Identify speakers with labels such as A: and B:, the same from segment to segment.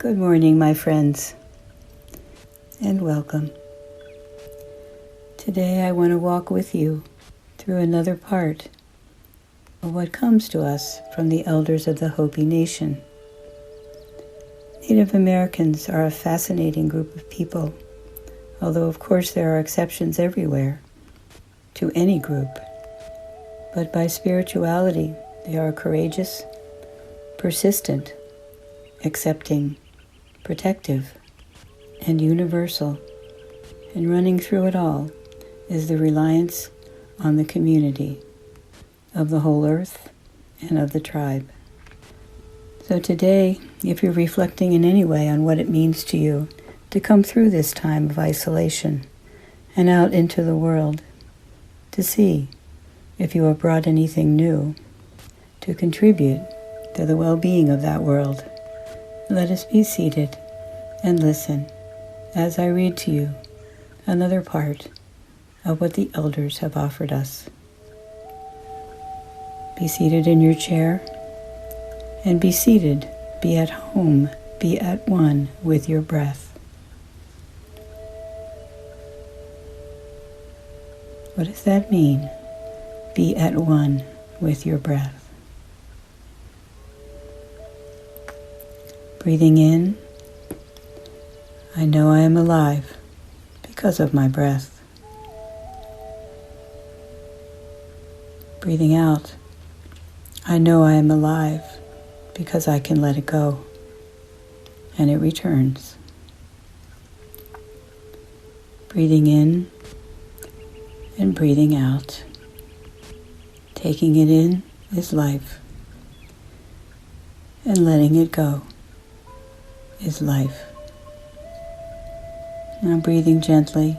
A: Good morning, my friends, and welcome. Today I want to walk with you through another part of what comes to us from the elders of the Hopi Nation. Native Americans are a fascinating group of people, although of course there are exceptions everywhere to any group. But by spirituality, they are courageous, persistent, accepting, protective, and universal. And running through it all is the reliance on the community of the whole earth and of the tribe. So today, if you're reflecting in any way on what it means to you to come through this time of isolation and out into the world, to see if you have brought anything new to contribute to the well-being of that world, let us be seated and listen as I read to you another part of what the elders have offered us. Be seated in your chair, and be seated, be at home, be at one with your breath. What does that mean? Be at one with your breath. Breathing in, I know I am alive because of my breath. Breathing out, I know I am alive because I can let it go, and it returns. Breathing in and breathing out. Taking it in is life, and letting it go is life. Now breathing gently,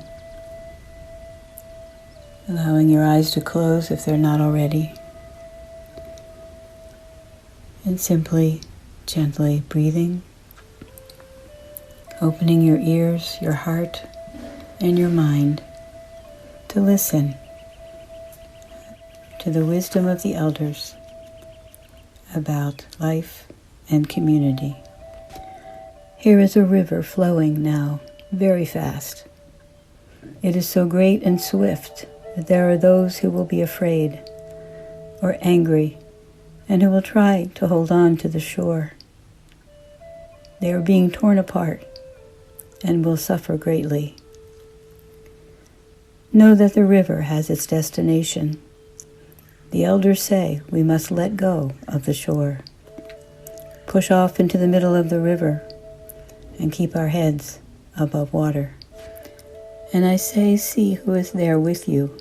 A: allowing your eyes to close if they're not already, and simply, gently breathing, opening your ears, your heart, and your mind to listen to the wisdom of the elders about life and community. Here is a river flowing now very fast. It is so great and swift that there are those who will be afraid or angry and who will try to hold on to the shore. They are being torn apart and will suffer greatly. Know that the river has its destination. The elders say we must let go of the shore, push off into the middle of the river, and keep our heads above water. And I say, see who is there with you,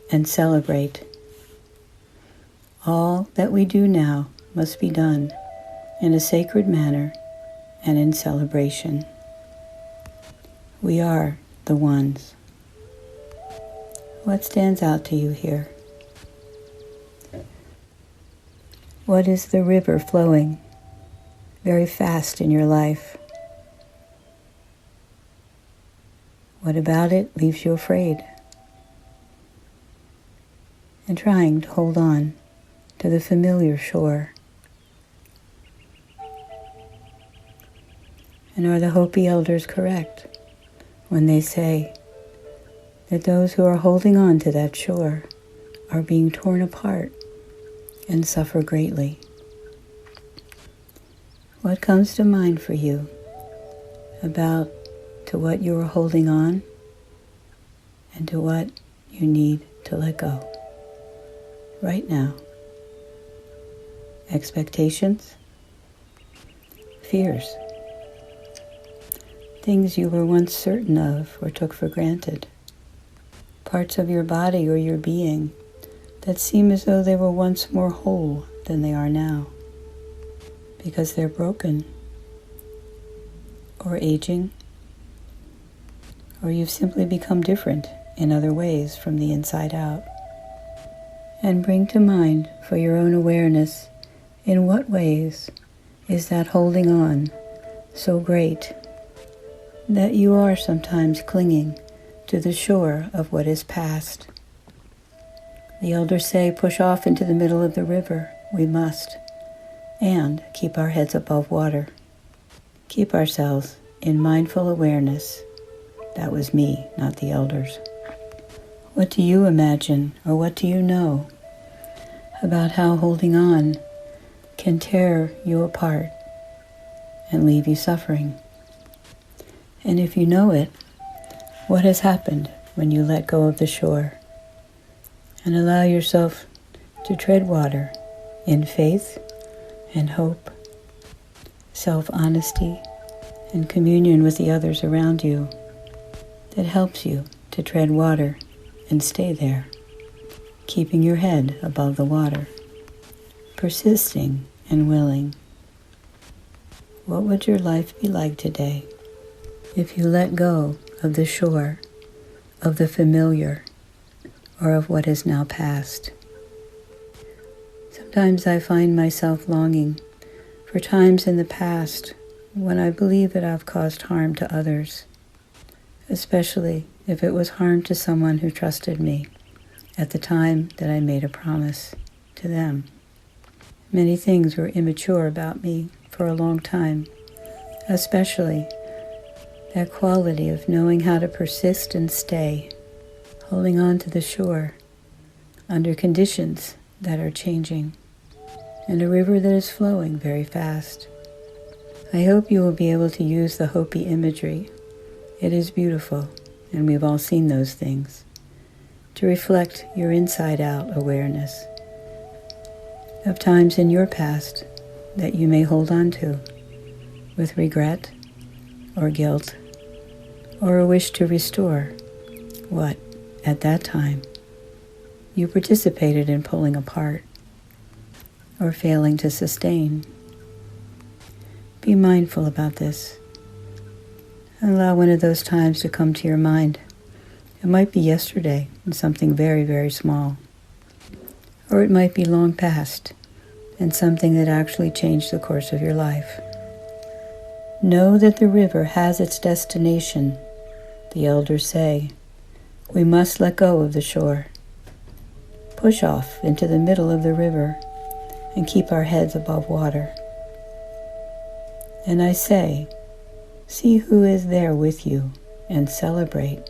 A: and celebrate. All that we do now must be done in a sacred manner and in celebration. We are the ones. What stands out to you here? What is the river flowing very fast in your life? What about it leaves you afraid and trying to hold on to the familiar shore? And are the Hopi elders correct when they say that those who are holding on to that shore are being torn apart and suffer greatly? What comes to mind for you about to what you are holding on and to what you need to let go right now? Expectations, fears, things you were once certain of or took for granted, parts of your body or your being that seem as though they were once more whole than they are now because they're broken or aging, or you've simply become different in other ways from the inside out. And bring to mind for your own awareness, in what ways is that holding on so great that you are sometimes clinging to the shore of what is past. The elders say, push off into the middle of the river. We must. And keep our heads above water. keep ourselves in mindful awareness. That was me, not the elders. What do you imagine, or what do you know about how holding on can tear you apart and leave you suffering? And if you know it, what has happened when you let go of the shore and allow yourself to tread water in faith and hope, self-honesty, and communion with the others around you that helps you to tread water and stay there, keeping your head above the water, persisting and willing? What would your life be like today if you let go of the shore, of the familiar, or of what is now past? Sometimes I find myself longing for times in the past when I believe that I've caused harm to others, especially if it was harm to someone who trusted me at the time that I made a promise to them. Many things were immature about me for a long time, especially that quality of knowing how to persist and stay, holding on to the shore under conditions that are changing, and a river that is flowing very fast. I hope you will be able to use the Hopi imagery. It is beautiful, and we've all seen those things, to reflect your inside-out awareness of times in your past that you may hold on to with regret or guilt or a wish to restore what, at that time, you participated in pulling apart or failing to sustain. Be mindful about this. Allow one of those times to come to your mind. It might be yesterday and something very, very small. Or it might be long past and something that actually changed the course of your life. Know that the river has its destination. The elders say, we must let go of the shore. Push off into the middle of the river and keep our heads above water. And I say, see who is there with you and celebrate.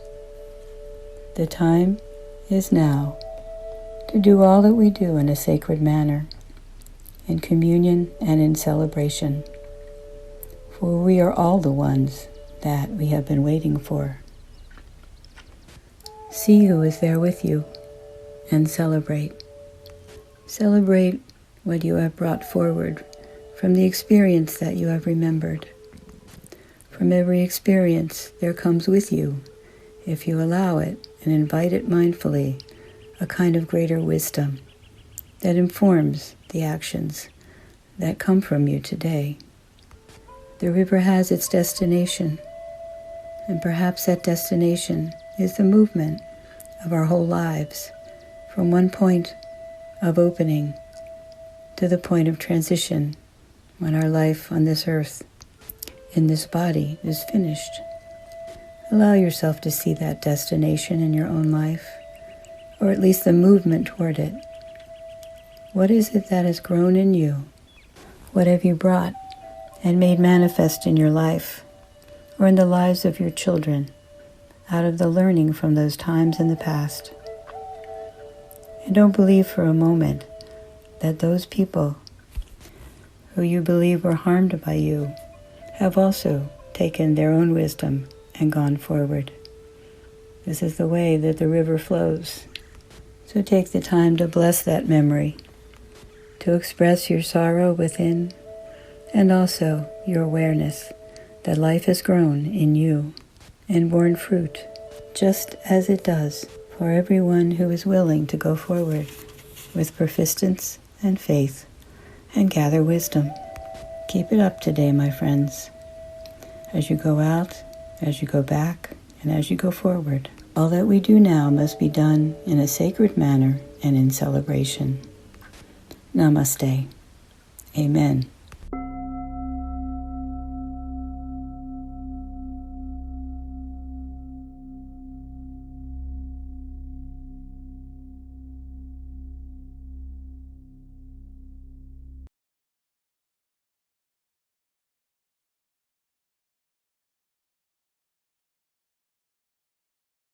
A: The time is now to do all that we do in a sacred manner, in communion and in celebration, for we are all the ones that we have been waiting for. See who is there with you and celebrate. Celebrate what you have brought forward from the experience that you have remembered. From every experience there comes with you, if you allow it and invite it mindfully, a kind of greater wisdom that informs the actions that come from you today. The river has its destination, and perhaps that destination is the movement of our whole lives, from one point of opening to the point of transition when our life on this earth, in this body, is finished. Allow yourself to see that destination in your own life, or at least the movement toward it. What is it that has grown in you? What have you brought and made manifest in your life, or in the lives of your children, out of the learning from those times in the past? And don't believe for a moment that those people who you believe were harmed by you have also taken their own wisdom and gone forward. This is the way that the river flows. So take the time to bless that memory, to express your sorrow within, and also your awareness that life has grown in you and borne fruit, just as it does for everyone who is willing to go forward with persistence and faith and gather wisdom. Keep it up today, my friends, as you go out, as you go back, and as you go forward. All that we do now must be done in a sacred manner and in celebration. Namaste. Amen.